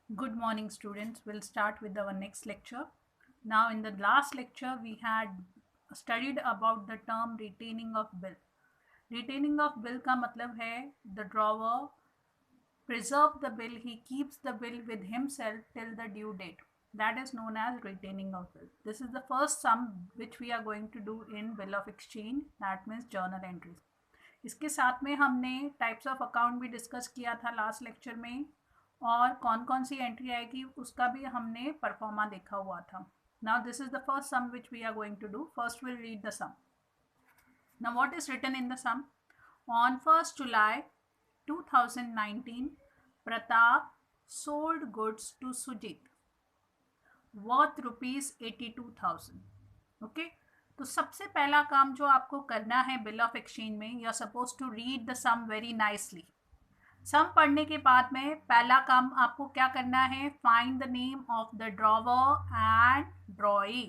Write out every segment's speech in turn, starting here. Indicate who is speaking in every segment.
Speaker 1: Good morning, students. We'll start with our next lecture. Now, in the last lecture, we had studied about the term retaining of bill. Retaining of bill का मतलब है the drawer preserve the bill, he keeps the bill with himself till the due date. That is known as retaining of bill. This is the first sum which we are going to do in bill of exchange. That means journal entries. इसके साथ में हमने types of account भी discuss किया था last lecture में और कौन कौन सी एंट्री आएगी उसका भी हमने परफॉर्मा देखा हुआ था. Now this is the first sum which we are going to do. First will read the sum. Now what is written in the sum? On 1st July 2019 Pratap sold goods to Sujit worth ₹82,000. Okay, तो सबसे पहला काम जो आपको करना है bill of exchange में, you are suppose to read the sum very nicely. Sum पढ़ने के बाद में पहला काम आपको क्या करना है? Find the name of the drawer and ड्रॉई.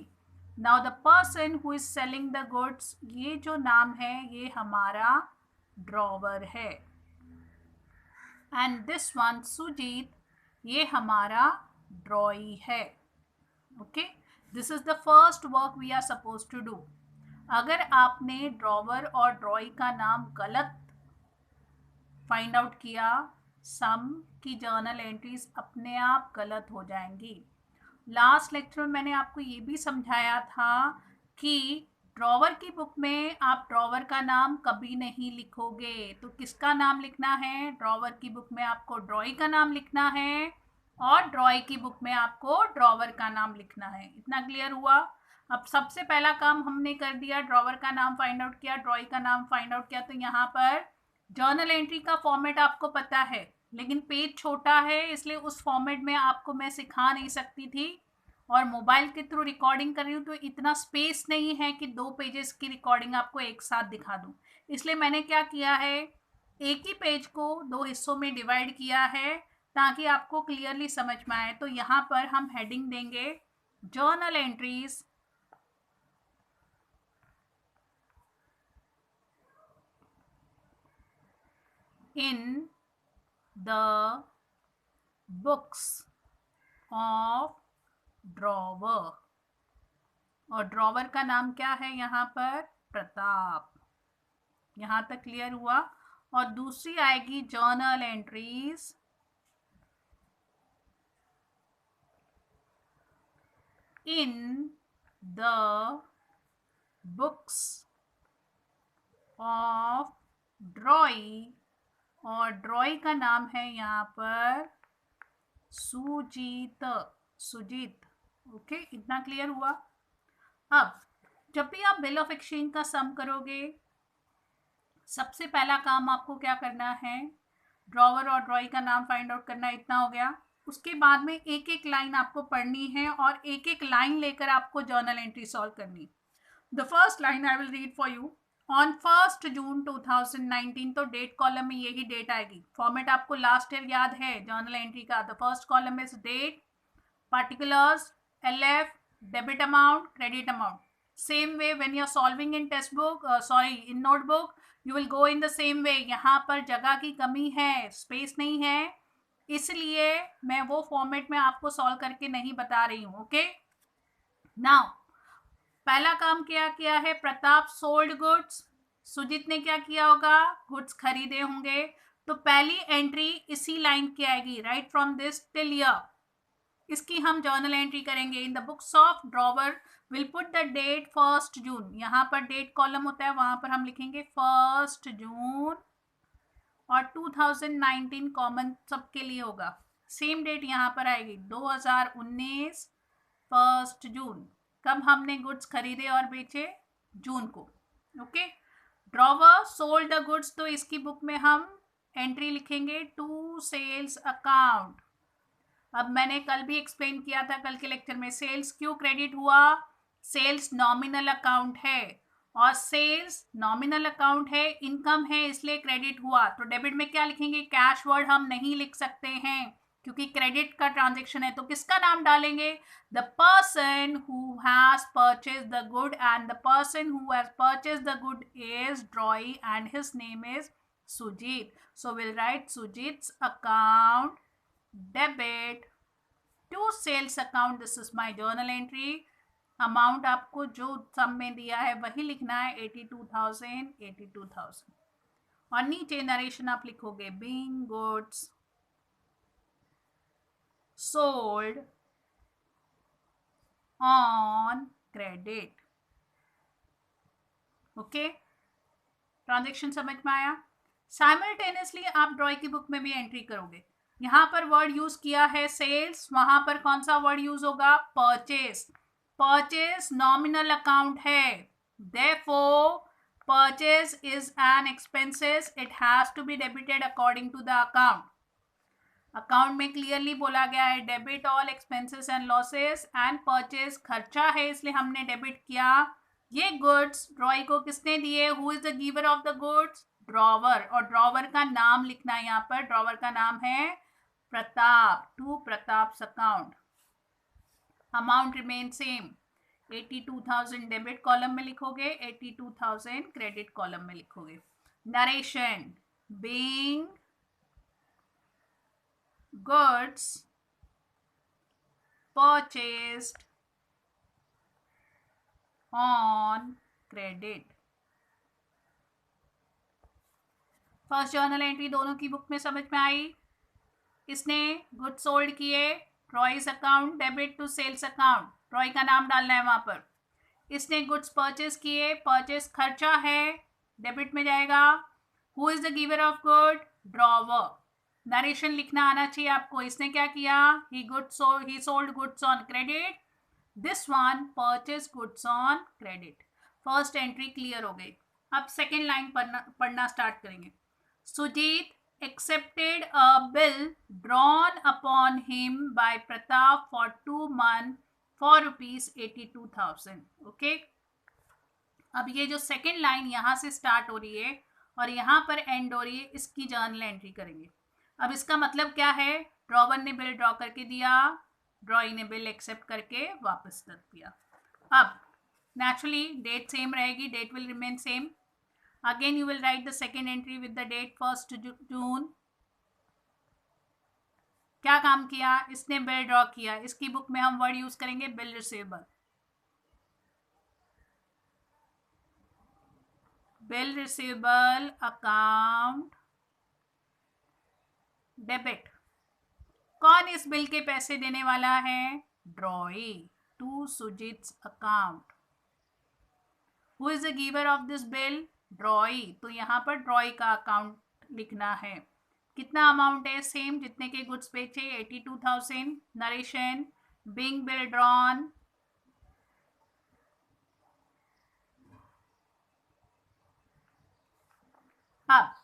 Speaker 1: Now the person who is selling the goods, ये जो नाम है ये हमारा ड्रॉवर है. एंड दिस वन सुजीत, ये हमारा ड्रॉई है. Okay, this is the first work we are suppose to do. अगर आपने ड्रॉवर और ड्रॉई का नाम गलत फाइंड आउट किया, सम की जर्नल एंट्रीज अपने आप गलत हो जाएंगी. लास्ट लेक्चर में मैंने आपको ये भी समझाया था कि ड्रॉवर की बुक में आप ड्रॉवर का नाम कभी नहीं लिखोगे. तो किसका नाम लिखना है? ड्रॉवर की बुक में आपको ड्रॉई का नाम लिखना है और ड्रॉई की बुक में आपको ड्रॉवर का नाम लिखना है. इतना क्लियर हुआ? अब सबसे पहला काम हमने कर दिया, ड्रॉवर का नाम फाइंड आउट किया, ड्रॉई का नाम फाइंड आउट किया. तो यहाँ पर जर्नल एंट्री का फॉर्मेट आपको पता है, लेकिन पेज छोटा है इसलिए उस फॉर्मेट में आपको मैं सिखा नहीं सकती थी. और मोबाइल के थ्रू रिकॉर्डिंग कर रही हूँ तो इतना स्पेस नहीं है कि 2 पेजेस की रिकॉर्डिंग आपको एक साथ दिखा दूँ. इसलिए मैंने क्या किया है, एक ही पेज को 2 हिस्सों में डिवाइड किया है ताकि आपको क्लियरली समझ में आए. तो यहाँ पर हम हेडिंग देंगे journal entries in the books of drawer. और ड्रॉवर का नाम क्या है यहाँ पर? प्रताप. यहाँ तक क्लियर हुआ? और दूसरी आएगी journal entries in the books of ड्रॉई, और ड्रॉई का नाम है यहाँ पर सुजीत. सुजीत. ओके, इतना क्लियर हुआ? अब जब भी आप बिल ऑफ एक्सचेंज का सम करोगे, सबसे पहला काम आपको क्या करना है? ड्रॉवर और ड्रॉई का नाम फाइंड आउट करना. इतना हो गया. उसके बाद में एक एक लाइन आपको पढ़नी है और एक एक लाइन लेकर आपको जर्नल एंट्री सॉल्व करनी. The first line I will read for you. On 1st June 2019, तो डेट कॉलम में यही डेट आएगी. फॉर्मेट आपको लास्ट ईयर याद है जर्नल एंट्री का. The first column is date, particulars, LF, debit amount, credit amount. Same way when you are solving in textbook, in notebook, you will go in the same way. यहाँ पर जगह की कमी है, space नहीं है, इसलिए मैं वो फॉर्मेट में आपको सॉल्व करके नहीं बता रही हूँ. ओके, नाउ पहला काम क्या किया है? Pratap sold goods. सुजीत ने क्या किया होगा? गुड्स खरीदे होंगे. तो पहली एंट्री इसी लाइन की आएगी, right from this till year. इसकी हम जर्नल एंट्री करेंगे. In the books of drawer will put the date 1st June. यहाँ पर डेट कॉलम होता है, वहां पर हम लिखेंगे 1st June और 2019 कॉमन सबके लिए होगा. सेम डेट यहाँ पर आएगी 2019 1st June. कब हमने गुड्स खरीदे और बेचे? जून को. Okay, drawer sold the goods, तो इसकी बुक में हम एंट्री लिखेंगे टू सेल्स अकाउंट. अब मैंने कल भी एक्सप्लेन किया था, कल के लेक्चर में, सेल्स क्यों क्रेडिट हुआ? सेल्स नॉमिनल अकाउंट है और सेल्स नॉमिनल अकाउंट है, इनकम है, इसलिए क्रेडिट हुआ. तो डेबिट में क्या लिखेंगे? कैश वर्ड हम नहीं लिख सकते हैं क्योंकि क्रेडिट का ट्रांजेक्शन है. तो किसका नाम डालेंगे? The person who has purchase the good, and the person who has purchase the good is drawee and his name is Sujit. So will write Sujit's account debit to sales account, this is my journal entry. Amount आपको जो सम में दिया है वही लिखना है, 82,000 82,000। और नीचे नरेशन आप लिखोगे being goods sold on credit. Okay, transaction समझ में आया। साइमल्टेनियसली आप ड्रॉई की बुक में भी एंट्री करोगे। यहाँ पर वर्ड यूज किया है सेल्स, वहां पर कौन सा वर्ड यूज होगा, परचेस। परचेस नॉमिनल अकाउंट है, therefore purchase is an expenses, it has to be debited according to the account। Account में क्लियरली बोला गया है debit all expenses and losses, and purchase खर्चा है इसलिए हमने डेबिट किया। ये गुड्स ड्रॉई को किसने दिए, who is the giver of the goods, drawer. और ड्रॉवर का नाम लिखना है यहाँ पर, ड्रॉवर का नाम है Pratap, to Pratap's account. Amount remain same, 82,000 debit column में लिखोगे, 82,000 क्रेडिट कॉलम में लिखोगे। Narration, being goods purchased on credit। First journal entry दोनों की बुक में समझ में आई। इसने गुड्स सोल्ड किए, drawee's account debit to sales account, drawee का नाम डालना है वहां पर। इसने गुड्स परचेस किए, परचेस खर्चा है, डेबिट में जाएगा। Who is the giver of good, drawer. Narration लिखना आना चाहिए आपको। इसने क्या किया, he sold goods on credit, this one purchased goods on credit। First entry clear हो गई। अब सेकेंड लाइन पढ़ना स्टार्ट करेंगे। Sujit accepted a bill drawn upon him by Pratap for 2 months for rupees 82,000। Okay, अब ये जो सेकेंड लाइन यहाँ से स्टार्ट हो रही है और यहाँ पर एंड हो रही है, इसकी जर्नल एंट्री करेंगे। अब इसका मतलब क्या है, ड्रॉवर ने बिल ड्रॉ करके दिया, ड्रॉई ने बिल एक्सेप्ट करके वापस रख दिया। अब नेचुरली डेट सेम रहेगी, date will remain same. Again you will write the second entry with the date 1 June. क्या काम किया, इसने बिल ड्रॉ किया, इसकी बुक में हम वर्ड यूज करेंगे bill receivable. Bill receivable account debit. कौन इस बिल के पैसे देने वाला है, drawee, to Sujit's account. Who is the giver of this bill, drawee, तो यहाँ पर ड्रॉई का अकाउंट लिखना है। कितना अमाउंट है, सेम जितने के गुड्स बेचे, 82,000। नरेशन, बीइंग बिल ड्रॉन, अब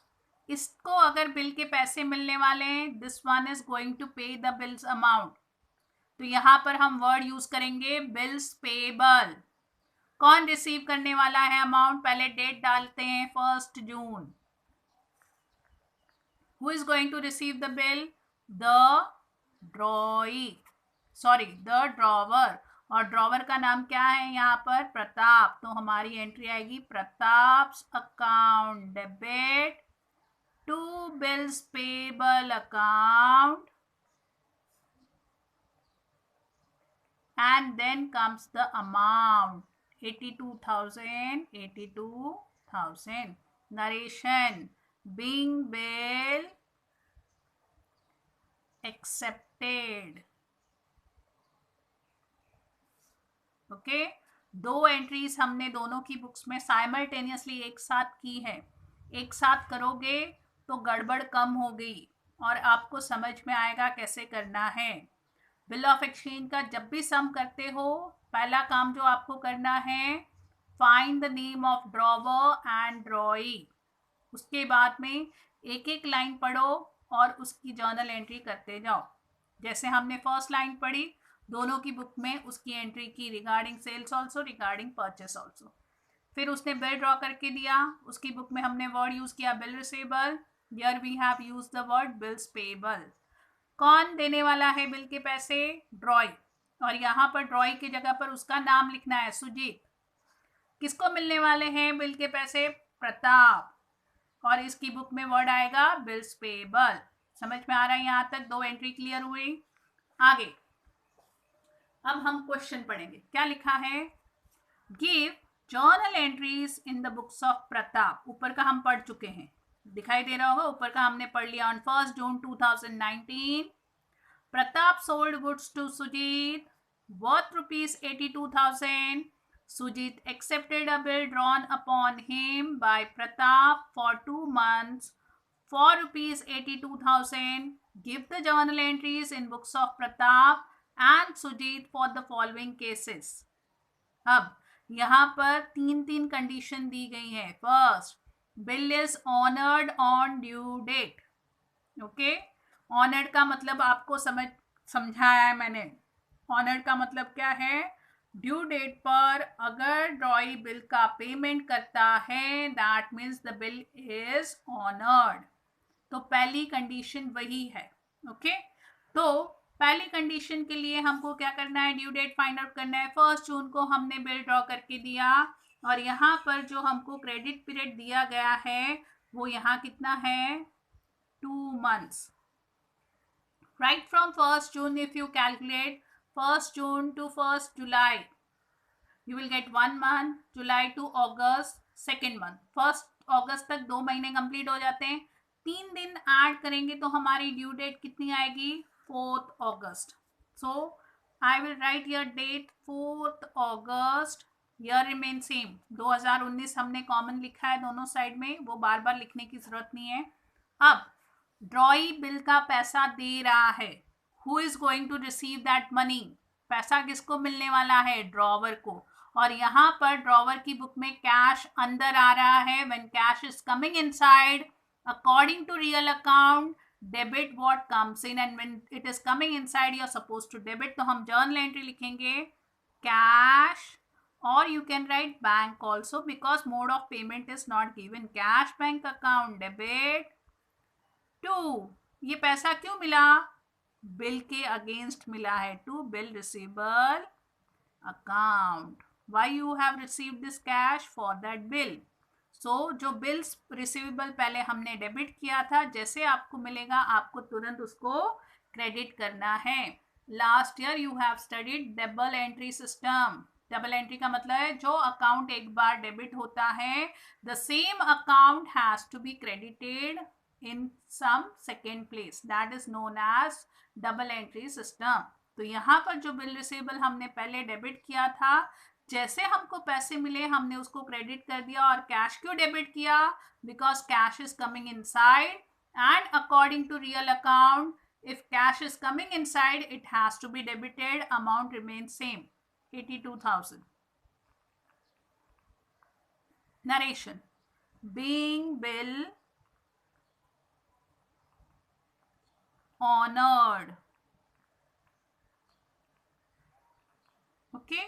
Speaker 1: इसको अगर बिल के पैसे मिलने वाले हैं, this one is going to pay the bill's amount, तो यहां पर हम वर्ड यूज करेंगे बिल्स पेबल। कौन रिसीव करने वाला है अमाउंट, पहले डेट डालते हैं 1 जून। Who is going to receive the bill, the drawer. और ड्रॉवर का नाम क्या है यहाँ पर, प्रताप, तो हमारी एंट्री आएगी Pratap's account debit to bills payable account, and then comes the amount 82,000 82,000। Narration, being bill accepted। Okay, दो एंट्रीज हमने दोनों की बुक्स में साइमल्टेनियसली एक साथ की है। एक साथ करोगे तो गड़बड़ कम होगी और आपको समझ में आएगा कैसे करना है। बिल ऑफ एक्सचेंज का जब भी सम करते हो, पहला काम जो आपको करना है, find the name of drawer and ड्रॉई। उसके बाद में एक एक लाइन पढ़ो और उसकी जर्नल एंट्री करते जाओ। जैसे हमने फर्स्ट लाइन पढ़ी, दोनों की बुक में उसकी एंट्री की, regarding sales also, regarding purchase also. फिर उसने बिल ड्रॉ करके दिया, उसकी बुक में हमने वर्ड यूज किया bill receivable, here we have use the word bills payable. कौन देने वाला है बिल के पैसे, ड्रॉई, और यहाँ पर ड्रॉई की जगह पर उसका नाम लिखना है सुजीत। किसको मिलने वाले हैं बिल के पैसे, प्रताप, और इसकी बुक में वर्ड आएगा बिल्स पेबल। समझ में आ रहा है यहाँ तक, दो एंट्री क्लियर हुई। आगे अब हम क्वेश्चन पढ़ेंगे। क्या लिखा है? Give journal entries in the books of Pratap. ऊपर का हम पढ़ चुके हैं, दिखाई दे रहा होगा, ऊपर का हमने पढ़ लिया। On 1 June 2019 Pratap sold goods to Sujit worth rupees 82,000. Sujit accepted a bill drawn upon him by Pratap for 2 months for rupees 82,000. Give the journal entries in books of Pratap and Sujit for the following cases. अब यहाँ पर तीन तीन condition दी गई है। First, bill is honoured on due date. Okay, honoured का मतलब आपको समझाया है मैंने। ऑनर्ड का मतलब क्या है? ड्यू डेट पर अगर ड्रॉई बिल का पेमेंट करता है, that means the bill is honoured. तो पहली कंडीशन वही है। ओके, तो पहली कंडीशन के लिए हमको क्या करना है? ड्यू डेट फाइंड आउट करना है। 1 जून को हमने बिल ड्रॉ करके दिया, और यहाँ पर जो हमको क्रेडिट पीरियड दिया गया है वो यहाँ कितना है? 2 months. Right from 1st June, if you calculate 1st June to 1st July, you will get 1 month. July to August, second month. 1st August तक 2 महीने कंप्लीट हो जाते हैं। 3 दिन ऐड करेंगे तो हमारी ड्यू डेट कितनी आएगी? 4th August. So I will write your date 4th August. Year remain same. 2019 हमने कॉमन लिखा है दोनों साइड में, वो बार बार लिखने की जरूरत नहीं है। अब ड्रॉई बिल का पैसा दे रहा है। Who is going to receive that money? पैसा किसको मिलने वाला है? ड्रॉवर को। और यहाँ पर ड्रॉवर की बुक में कैश अंदर आ रहा है। When cash is coming inside according to real account, debit what comes in, and when it is coming inside you are suppose to debit. तो हम जर्नल एंट्री लिखेंगे cash, or you can write bank also because mode of payment is not given. Cash bank account debit 2. ये पैसा क्यों मिला? Bill के against मिला है। To bill receivable account. Why you have received this cash? For that bill. So जो bills receivable पहले हमने डेबिट किया था, जैसे आपको मिलेगा आपको तुरंत उसको क्रेडिट करना है। Last year you have studied double entry system. Double entry का मतलब है जो अकाउंट एक बार डेबिट होता है, the same account has to be credited in some second place, that is known as double entry system. तो यहाँ पर जो बिल रिसीवेबल हमने पहले डेबिट किया था, जैसे हमको पैसे मिले हमने उसको क्रेडिट कर दिया। और कैश क्यों डेबिट किया? Because cash is coming inside, and according to real account if cash is coming inside it has to be debited, amount remains same 82,000. Narration. Being bill honored. Okay,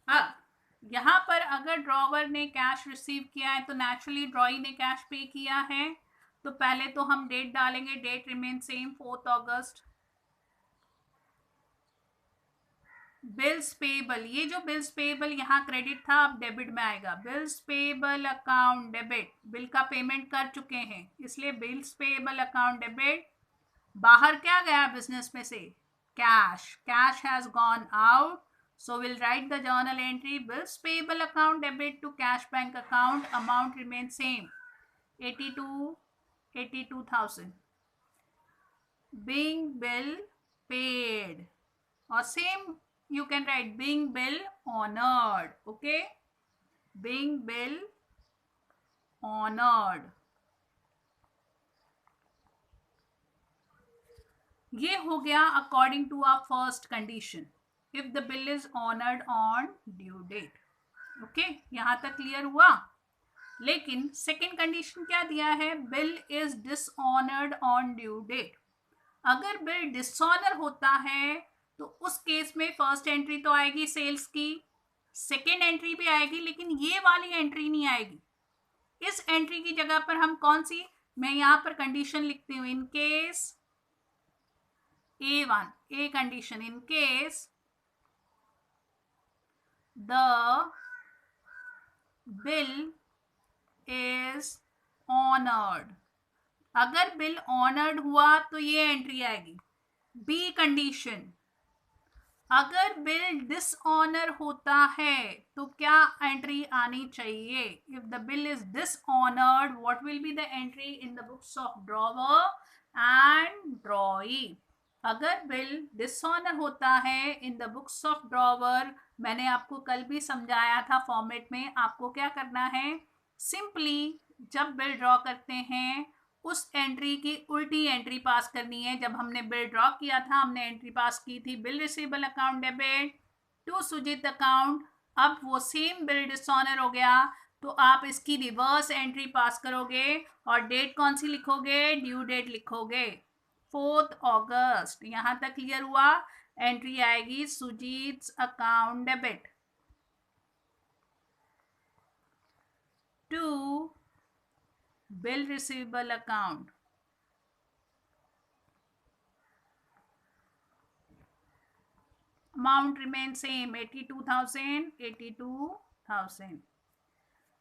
Speaker 1: अब यहाँ पर अगर drawer ने cash receive किया है तो naturally ड्रॉई ने cash पे किया है। तो पहले तो हम डेट डालेंगे, date remain same 4th August. Bills payable, ये जो बिल्स पेबल यहाँ क्रेडिट था अब डेबिट में आएगा। Bills payable account debit, bill का पेमेंट कर चुके हैं इसलिए बिल्स पेबल अकाउंट डेबिट। बाहर क्या गया बिजनेस में से? Cash, cash has gone out, so we'll write the journal entry bills payable account debit to cash bank account, amount remains same 82,000. being bill paid, or same you can write being bill honored. okay, being bill honored. ये हो गया according to our first condition, if the bill is honoured on due date. Okay, यहां तक clear हुआ। लेकिन second condition क्या दिया है? Bill is dishonoured on due date. अगर बिल डिसऑनर होता है तो उस केस में फर्स्ट एंट्री तो आएगी सेल्स की, सेकेंड एंट्री भी आएगी, लेकिन ये वाली एंट्री नहीं आएगी। इस एंट्री की जगह पर हम कौन सी, मैं यहां पर कंडीशन लिखती हूं, in case A1, A condition, in case the bill is honored. अगर बिल ऑनर्ड हुआ तो ये एंट्री आएगी। बी कंडीशन, अगर बिल डिसऑनर होता है तो क्या एंट्री आनी चाहिए? If the bill is dishonoured, what will be the entry in the books of drawer and ड्रॉई? अगर बिल डिसऑनर होता है इन द बुक्स ऑफ ड्रॉवर, मैंने आपको कल भी समझाया था फॉर्मेट में, आपको क्या करना है, सिंपली जब बिल ड्रॉ करते हैं उस एंट्री की उल्टी एंट्री पास करनी है। जब हमने बिल ड्रॉ किया था हमने एंट्री पास की थी bill receivable account debit to Sujit account. अब वो सेम बिल डिसऑनर हो गया तो आप इसकी रिवर्स एंट्री पास करोगे और डेट कौन सी लिखोगे? ड्यू डेट लिखोगे 4 अगस्त। यहां तक क्लियर हुआ? एंट्री आएगी Sujit account debit to bill receivable account amount remains same 82,000।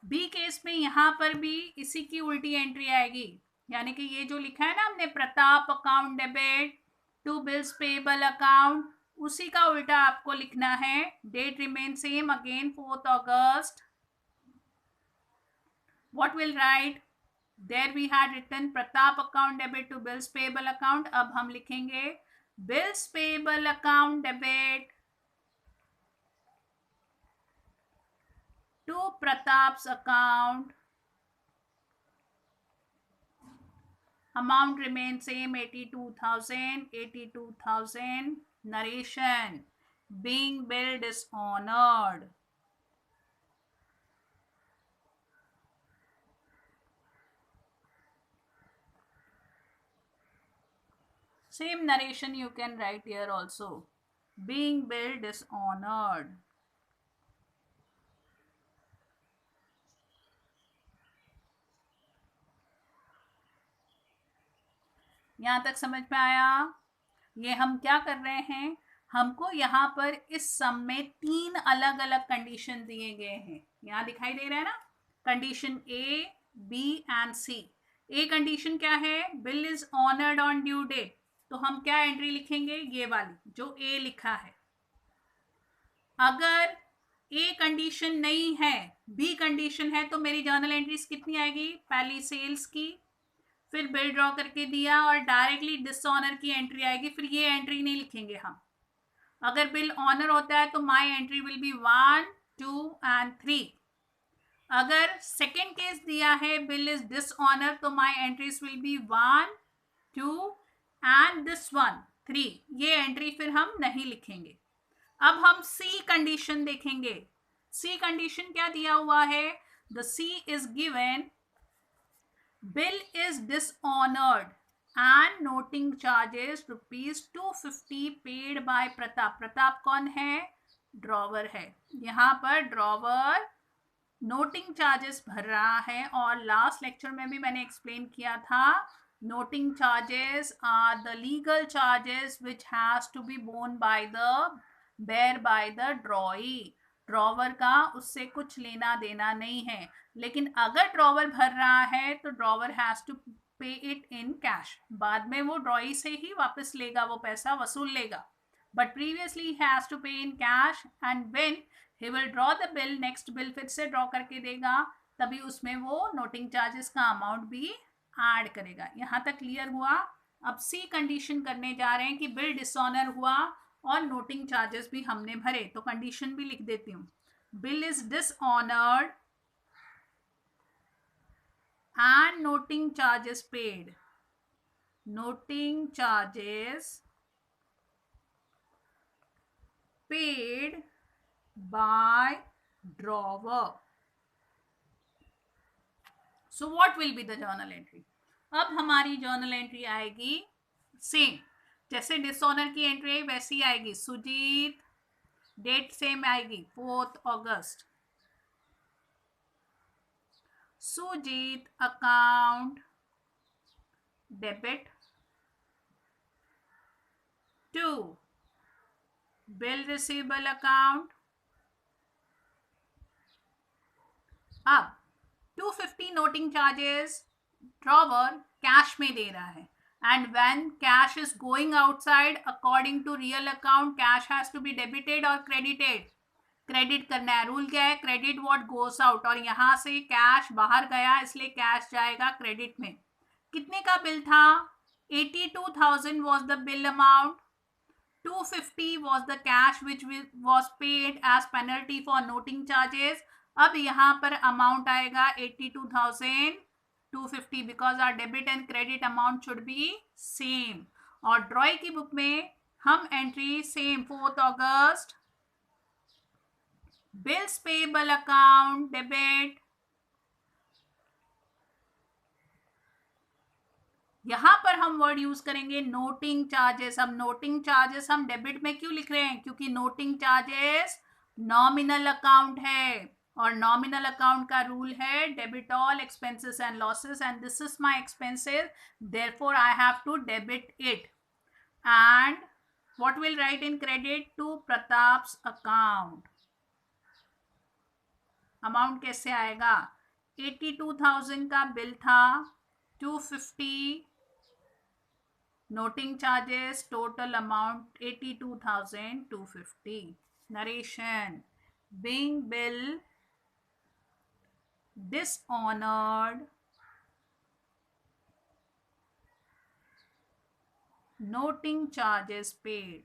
Speaker 1: B case में यहां पर भी इसी की उल्टी एंट्री आएगी, यानी कि ये जो लिखा है ना हमने Pratap account debit to bills payable account, उसी का उल्टा आपको लिखना है। Date remain same again 4 August. What will write? There we had written Pratap account debit to bills payable account. अब हम लिखेंगे bills payable account debit to Pratap's account. Amount remains same 82,000. 82,000. Narration: being bill dishonored. Same narration you can write here also. Being bill dishonored. यहाँ तक समझ में आया? ये हम क्या कर रहे हैं, हमको यहाँ पर इस सम में 3 अलग अलग कंडीशन दिए गए हैं। यहाँ दिखाई दे रहा है ना, condition A, B and C. A condition क्या है? Bill is honoured on due date, तो हम क्या एंट्री लिखेंगे? ये वाली जो ए लिखा है। अगर ए कंडीशन नहीं है, बी कंडीशन है, तो मेरी जर्नल एंट्रीज कितनी आएगी? पहली सेल्स की, फिर बिल ड्रॉ करके दिया और डायरेक्टली डिसऑनर की एंट्री आएगी, फिर ये एंट्री नहीं लिखेंगे हम। अगर बिल ऑनर होता है तो my entry will be 1, 2 and 3। अगर सेकेंड केस दिया है बिल इज डिसऑनर, तो my entries will be 1, 2 and this one 3। ये एंट्री फिर हम नहीं लिखेंगे। अब हम सी कंडीशन देखेंगे। सी कंडीशन क्या दिया हुआ है? The C is given bill is dishonored and noting charges rupees 250 paid by Pratap. Pratap कौन है? ड्रॉवर है। यहाँ पर ड्रॉवर नोटिंग चार्जेस भर रहा है, और लास्ट लेक्चर में भी मैंने एक्सप्लेन किया था, noting charges are the legal charges which has to be borne by the drawee. Drawer का उससे कुछ लेना देना नहीं है, लेकिन अगर ड्रॉवर भर रहा है तो ड्रॉवर हैज टू पे इट इन कैश। बाद में वो ड्रॉई से ही वापस लेगा, वो पैसा वसूल लेगा, but previously he has to pay in cash and when he will draw the bill, next bill फिर से ड्रॉ करके देगा, तभी उसमें वो नोटिंग चार्जेस का अमाउंट भी ऐड करेगा। यहाँ तक क्लियर हुआ? अब सी कंडीशन करने जा रहे हैं कि बिल डिसऑनर हुआ और नोटिंग चार्जेस भी हमने भरे, तो कंडीशन भी लिख देती हूँ। Bill is dishonoured and noting charges paid. Noting charges paid by drawer. So what will be the journal entry? अब हमारी जर्नल एंट्री आएगी सेम, जैसे डिसऑनर की एंट्री आई वैसी आएगी। सुजीत, डेट सेम आएगी 4 अगस्त। Sujit account debit to bill receivable account। अब 250 noting charges drawer cash में दे रहा है, and when cash is going outside according to real account, cash has to be debited or credited. Credit करना है. Rule क्या है? Credit what goes out. और यहां से कैश बाहर गया इसलिए कैश जाएगा क्रेडिट में. कितने का बिल था? 82,000 was the bill amount. 250 was the cash which was paid as penalty for noting charges. अब यहाँ पर अमाउंट आएगा 82,250 because our debit and credit amount should be same. और ड्रॉय की बुक में हम entry same 4th August bills payable account debit. यहां पर हम वर्ड यूज करेंगे नोटिंग चार्जेस. अब नोटिंग चार्जेस हम डेबिट में क्यों लिख रहे हैं? क्योंकि नोटिंग चार्जेस नॉमिनल अकाउंट है और नॉमिनल अकाउंट का रूल है debit all expenses and losses and this is my expenses, therefore I have to debit it. And what will write in credit? To Pratap's account. Amount कैसे आएगा? 82,000 का bill था, 250 noting charges, total amount 82,250. Narration: being bill dishonored, noting charges paid.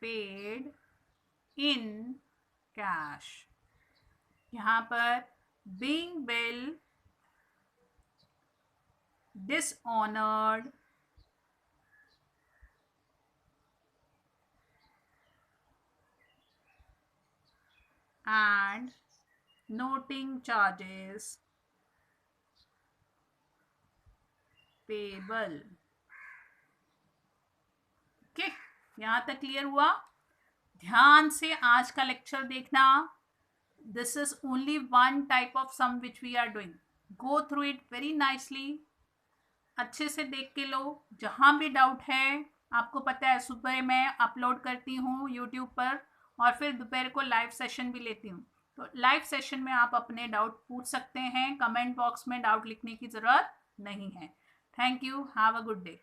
Speaker 1: Paid in cash. यहाँ पर being bill dishonored, and noting charges payable. Okay, यहाँ तक clear हुआ? ध्यान से आज का लेक्चर देखना. This is only one type of sum which we are doing. Go through it very nicely. अच्छे से देख के लो. जहाँ भी डाउट है, आपको पता है सुबह मैं अपलोड करती हूँ यूट्यूब पर और फिर दोपहर को लाइव सेशन भी लेती हूँ. तो लाइव सेशन में आप अपने डाउट पूछ सकते हैं. कमेंट बॉक्स में डाउट लिखने की ज़रूरत नहीं है. Thank you. Have a good day.